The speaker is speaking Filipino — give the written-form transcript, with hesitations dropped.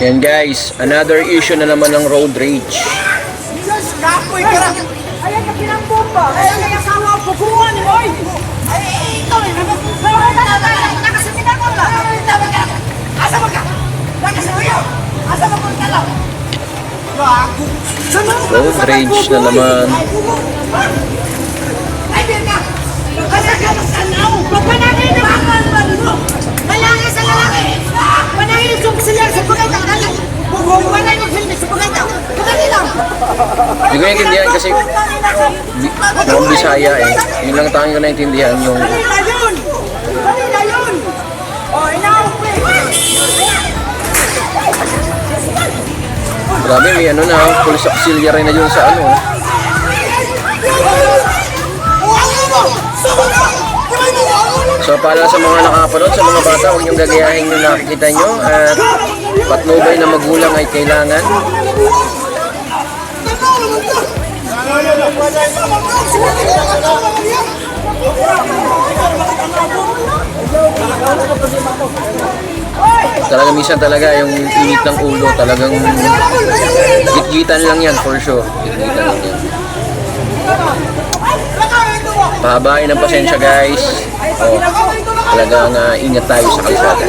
Yan guys, another issue na naman ng road rage. Kapoy ka lang. Ayan ka pinambomba. Ayan ka yung kawa pupuan mo. Ay, ikaw eh. Nakasitin ako ka. Asa mo ka? Nakasitin ako. Asa mo ka lang? Road rage na naman. Ay, din ka. Asa ka masanaw. Panangin na mga mo. Malangin sa lalaki. Panangin yung sumsilyar sa pagkatang kalang. Panangin yung film sa pagkatang. Panangin lang. Hindi ko naintindihan kasi akong Bisaya eh. Yun lang tanging ko naintindihan yung Kanina yun! Kanina yun! O, inaupin! grabe may ano na, police auxiliary na yun sa ano. So para sa mga nakapanood, sa mga bata, huwag niyong gagayahin yung nakikita nyo at patnubay na magulang ay kailangan. Talaga minsan talaga yung init ng ulo, talagang gitgitan lang yan for sure. Gitgitan lang yan. Pahabain ng pasensya guys. O, talagang ingat tayo sa kalsada.